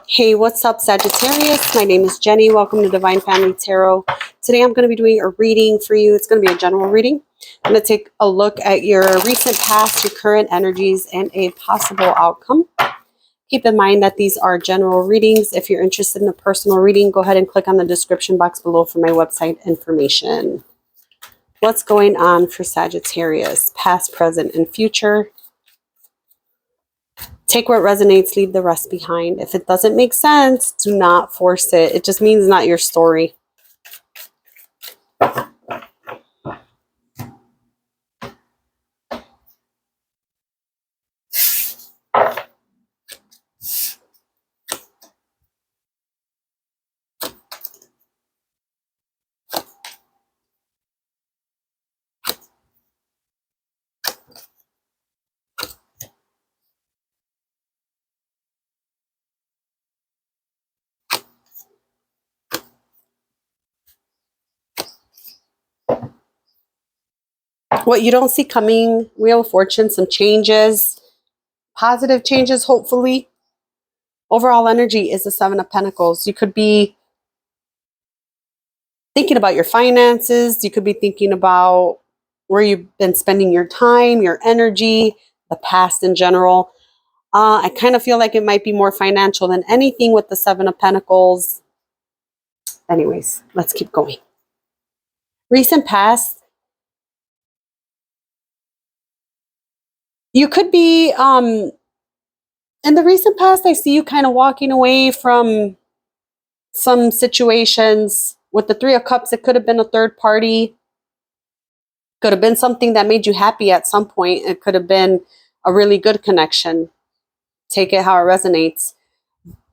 Hey, what's up, Sagittarius? My name is Jenny. Welcome to Divine Family Tarot. Today I'm going to be doing a reading for you. It's going to be a general reading. I'm going to take a look at your recent past, your current energies, and a possible outcome. Keep in mind that these are general readings. If you're interested in a personal reading, go ahead and click on the description box below for my website information. What's going on for Sagittarius? Past, present, and future. Take what resonates, leave the rest behind. If it doesn't make sense, do not force it. It just means not your story. What you don't see coming, Wheel of Fortune, some changes, positive changes, hopefully. Overall energy is the Seven of Pentacles. You could be thinking about your finances. You could be thinking about where you've been spending your time, your energy, the past in general. I kind of feel like it might be more financial than anything with the Seven of Pentacles. Anyways, let's keep going. Recent past. You could be, in the recent past, I see you kind of walking away from some situations. With the Three of Cups, it could have been a third party. Could have been something that made you happy at some point. It could have been a really good connection. Take it how it resonates.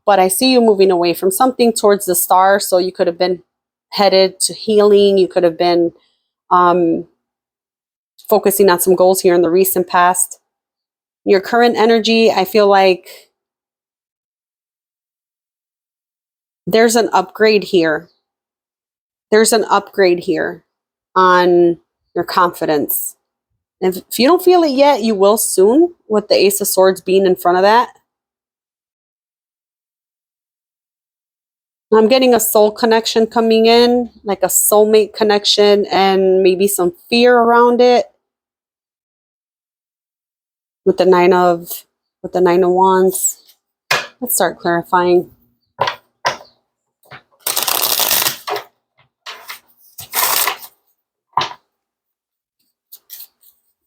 But I see you moving away from something towards the star. So you could have been headed to healing. You could have been focusing on some goals here in the recent past. Your current energy, I feel like there's an upgrade here. There's an upgrade here on your confidence. If you don't feel it yet, you will soon, with the Ace of Swords being in front of that. I'm getting a soul connection coming in, like a soulmate connection, and maybe some fear around it. With the Nine of Wands. Let's start clarifying.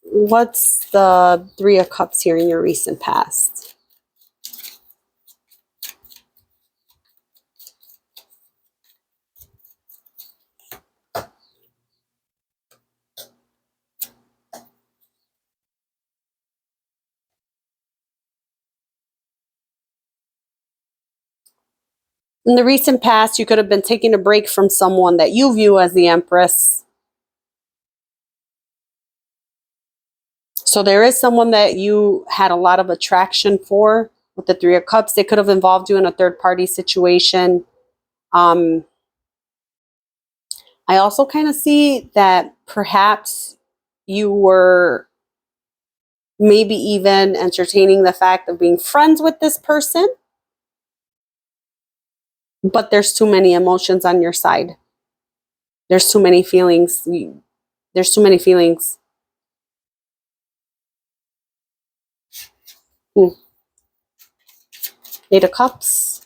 What's the Three of Cups here in your recent past? In the recent past, you could have been taking a break from someone that you view as the Empress. So there is someone that you had a lot of attraction for with the Three of Cups. They could have involved you in a third-party situation. I also kind of see that perhaps you were maybe even entertaining the fact of being friends with this person. But there's too many emotions on your side. There's too many feelings. There's too many feelings. Eight of Cups.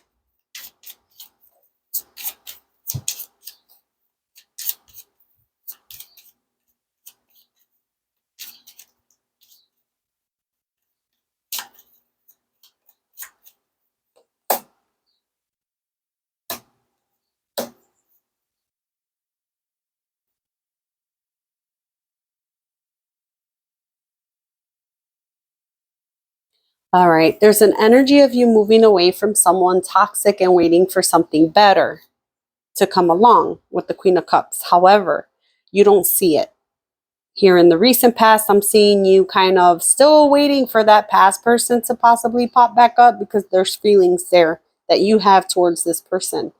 All right, there's an energy of you moving away from someone toxic and waiting for something better to come along with the Queen of Cups. However, you don't see it. Here in the recent past, I'm seeing you kind of still waiting for that past person to possibly pop back up because there's feelings there that you have towards this person.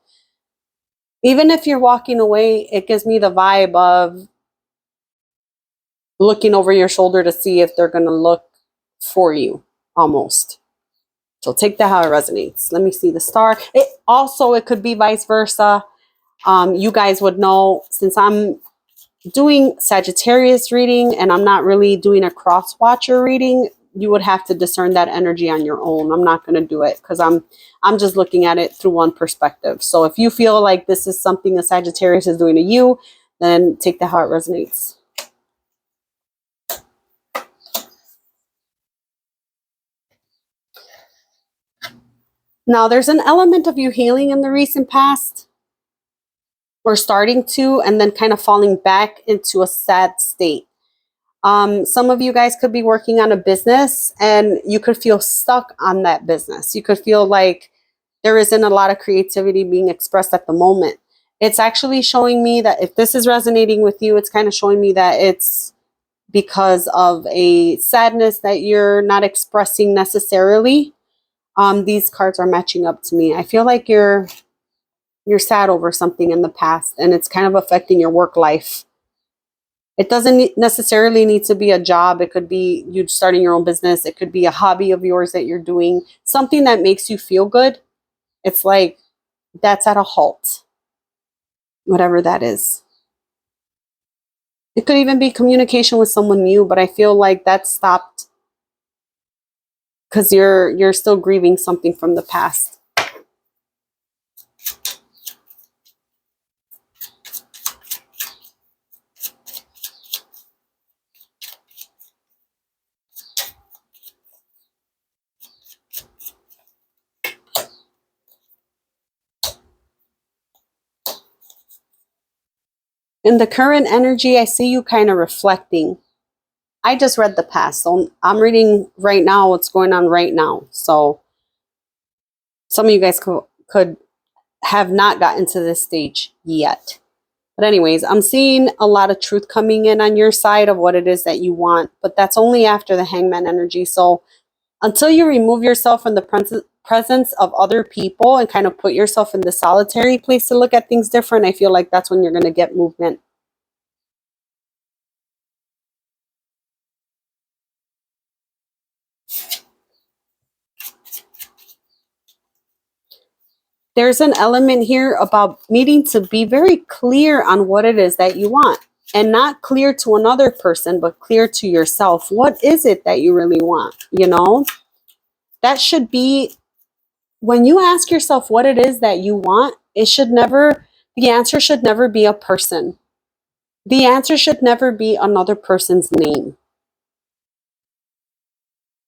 Even if you're walking away, it gives me the vibe of looking over your shoulder to see if they're going to look for you, almost. So take that how it resonates. Let me see the star. It could be vice versa. You guys would know, since I'm doing Sagittarius reading and I'm not really doing a cross watcher reading, you would have to discern that energy on your own. I'm not going to do it because I'm just looking at it through one perspective. So if you feel like this is something a Sagittarius is doing to you, then take that how it resonates. Now, there's an element of you healing in the recent past, or starting to, and then kind of falling back into a sad state. Some of you guys could be working on a business and you could feel stuck on that business. You could feel like there isn't a lot of creativity being expressed at the moment. It's actually showing me that if this is resonating with you, it's kind of showing me that it's because of a sadness that you're not expressing necessarily. These cards are matching up to me. I feel like you're sad over something in the past and it's kind of affecting your work life. It doesn't necessarily need to be a job. It could be you starting your own business. It could be a hobby of yours that you're doing, something that makes you feel good. It's like that's at a halt, whatever that is. It could even be communication with someone new, but I feel like that stopped because you're still grieving something from the past. In the current energy, I see you kind of reflecting. I just read the past, so I'm reading right now what's going on right now. So some of you guys could have not gotten to this stage yet. But anyways, I'm seeing a lot of truth coming in on your side of what it is that you want, but that's only after the Hangman energy. So until you remove yourself from the presence of other people and kind of put yourself in the solitary place to look at things different, I feel like that's when you're going to get movement. There's an element here about needing to be very clear on what it is that you want, and not clear to another person, but clear to yourself. What is it that you really want? You know, that should be, when you ask yourself what it is that you want, the answer should never be a person. The answer should never be another person's name.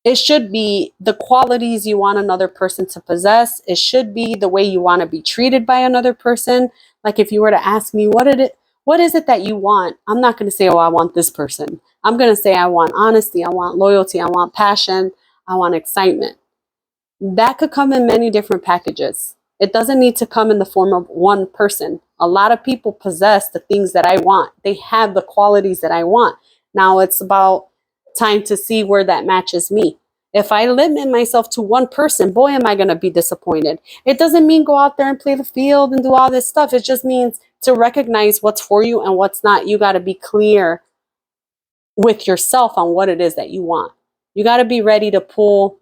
It should be the qualities you want another person to possess. It should be the way you want to be treated by another person. Like if you were to ask me, what is it that you want? I'm not going to say, oh, I want this person. I'm going to say, I want honesty. I want loyalty. I want passion. I want excitement. That could come in many different packages. It doesn't need to come in the form of one person. A lot of people possess the things that I want. They have the qualities that I want. Now it's about time to see where that matches me. If I limit myself to one person, boy, am I going to be disappointed. It doesn't mean go out there and play the field and do all this stuff. It just means to recognize what's for you and what's not. You got to be clear with yourself on what it is that you want. You got to be ready to pull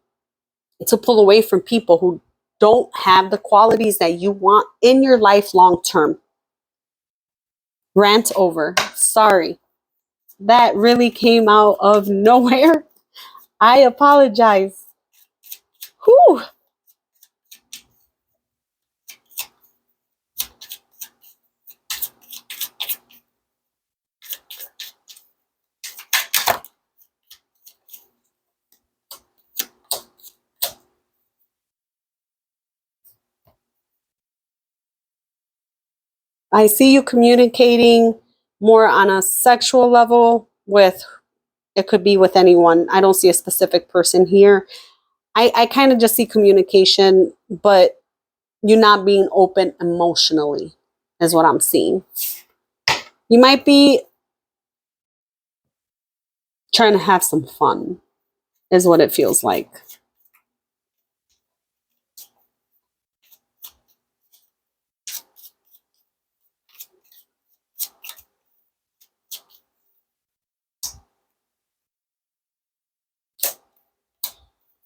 away from people who don't have the qualities that you want in your life long term. Rant over. Sorry. That really came out of nowhere. I apologize. Whew. I see you communicating more on a sexual level with, it could be with anyone. I don't see a specific person here. I kind of just see communication, but you not being open emotionally is what I'm seeing. You might be trying to have some fun is what it feels like.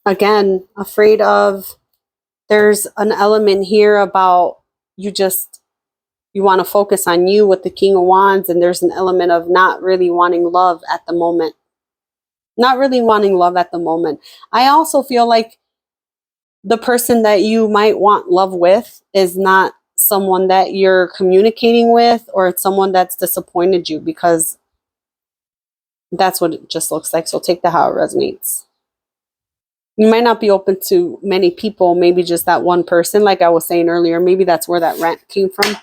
Again, afraid of, there's an element here about you want to focus on you with the King of Wands, and there's an element of not really wanting love at the moment. Not really wanting love at the moment. I also feel like the person that you might want love with is not someone that you're communicating with, or it's someone that's disappointed you, because that's what it just looks like. So take that how it resonates. You might not be open to many people, maybe just that one person. Like I was saying earlier, maybe that's where that rant came from.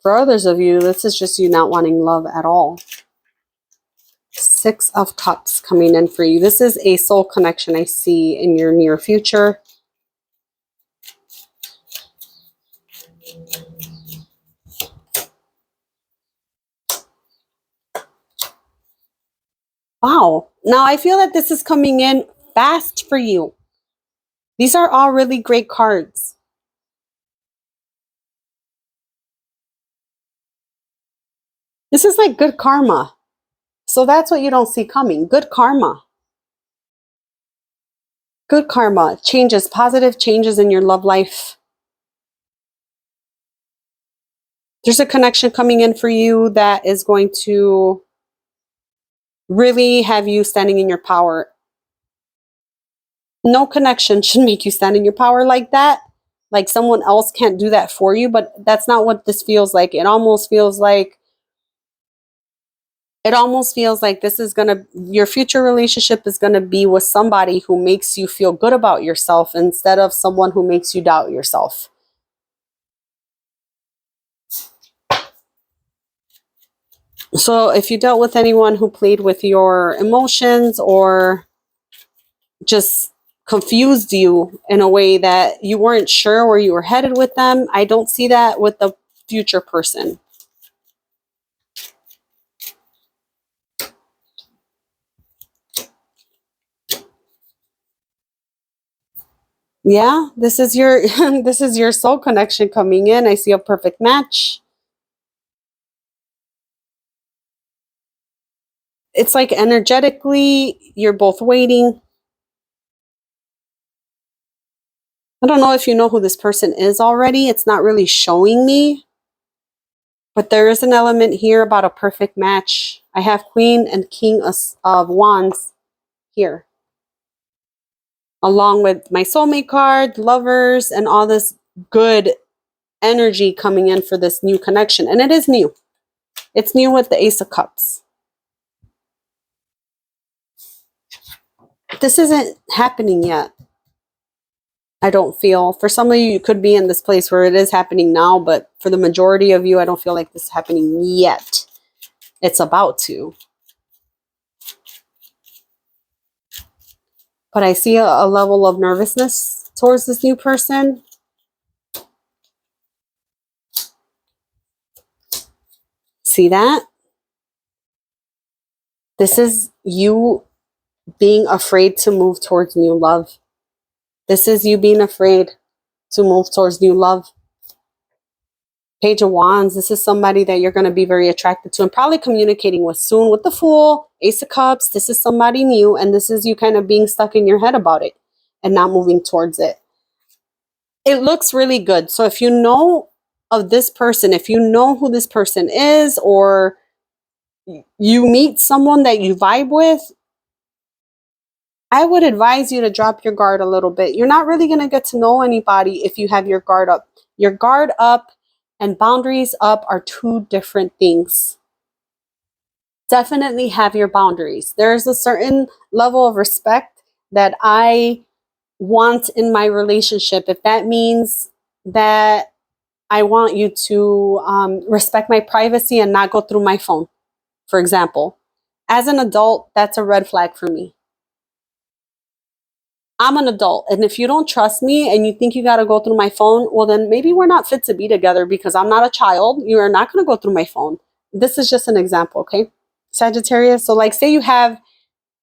For others of you, this is just you not wanting love at all. Six of Cups coming in for you. This is a soul connection I see in your near future. Wow. Now I feel that this is coming in fast for you. These are all really great cards. This is like good karma. So that's what you don't see coming. Good karma. Good karma. Changes, positive changes in your love life. There's a connection coming in for you that is going to really have you standing in your power. No connection should make you stand in your power like that. Like someone else can't do that for you, but that's not what this feels like. It almost feels like this is your future relationship is gonna be with somebody who makes you feel good about yourself instead of someone who makes you doubt yourself. So if you dealt with anyone who played with your emotions or just confused you in a way that you weren't sure where you were headed with them, I don't see that with the future person. Yeah, this is your this is your soul connection coming in. I see a perfect match. It's like energetically, you're both waiting. I don't know if you know who this person is already. It's not really showing me. But there is an element here about a perfect match. I have Queen and King of Wands here, along with my soulmate card, lovers, and all this good energy coming in for this new connection. And it is new. It's new with the Ace of Cups. This isn't happening yet. I don't feel. For some of you, you could be in this place where it is happening now, but for the majority of you, I don't feel like this is happening yet. It's about to. But I see a level of nervousness towards this new person. See that? This is you being afraid to move towards new love. This is you being afraid to move towards new love. Page of Wands, this is somebody that you're going to be very attracted to and probably communicating with soon. With the Fool, Ace of Cups, this is somebody new, and this is you kind of being stuck in your head about it and not moving towards it. It looks really good. So if you know of this person, if you know who this person is, or you meet someone that you vibe with, I would advise you to drop your guard a little bit. You're not really going to get to know anybody if you have your guard up. Your guard up and boundaries up are two different things. Definitely have your boundaries. There's a certain level of respect that I want in my relationship. If that means that I want you to respect my privacy and not go through my phone, for example. As an adult, that's a red flag for me. I'm an adult, and if you don't trust me and you think you got to go through my phone, well, then maybe we're not fit to be together, because I'm not a child. You are not going to go through my phone. This is just an example, okay? Sagittarius. So like, say you have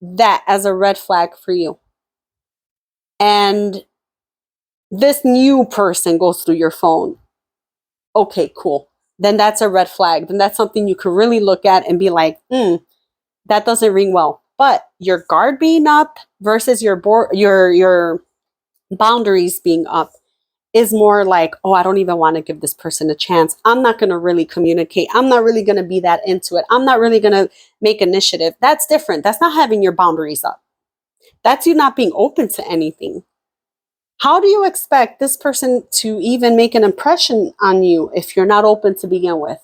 that as a red flag for you, and this new person goes through your phone. Okay, cool. then that's a red flag. Then that's something you could really look at and be like, that doesn't ring well. But your guard being up versus your boundaries being up is more like, oh, I don't even want to give this person a chance. I'm not going to really communicate. I'm not really going to be that into it. I'm not really going to make initiative. That's different. That's not having your boundaries up. That's you not being open to anything. How do you expect this person to even make an impression on you if you're not open to begin with?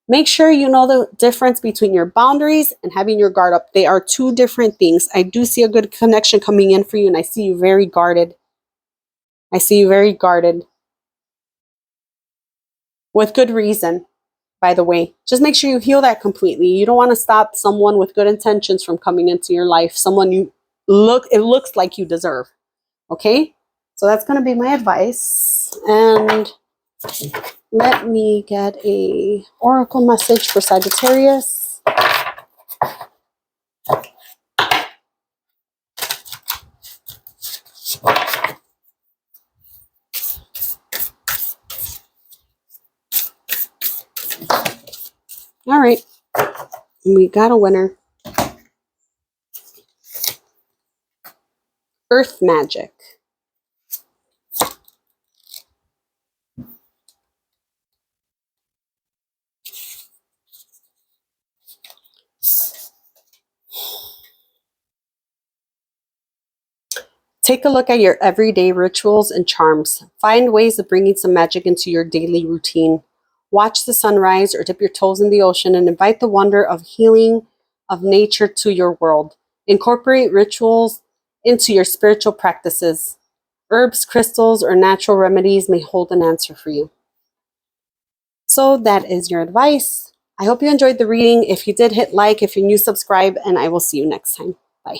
Make sure you know the difference between your boundaries and having your guard up. They are two different things. I do see a good connection coming in for you, and I see you very guarded. I see you very guarded. With good reason, by the way. Just make sure you heal that completely. You don't want to stop someone with good intentions from coming into your life. Someone it looks like you deserve. Okay? So that's going to be my advice. And let me get a oracle message for Sagittarius. All right. We got a winner. Earth magic. Take a look at your everyday rituals and charms. Find ways of bringing some magic into your daily routine. Watch the sunrise or dip your toes in the ocean and invite the wonder of healing of nature to your world. Incorporate rituals into your spiritual practices. Herbs, crystals, or natural remedies may hold an answer for you. So that is your advice. I hope you enjoyed the reading. If you did, hit like. If you're new, subscribe, and I will see you next time. Bye.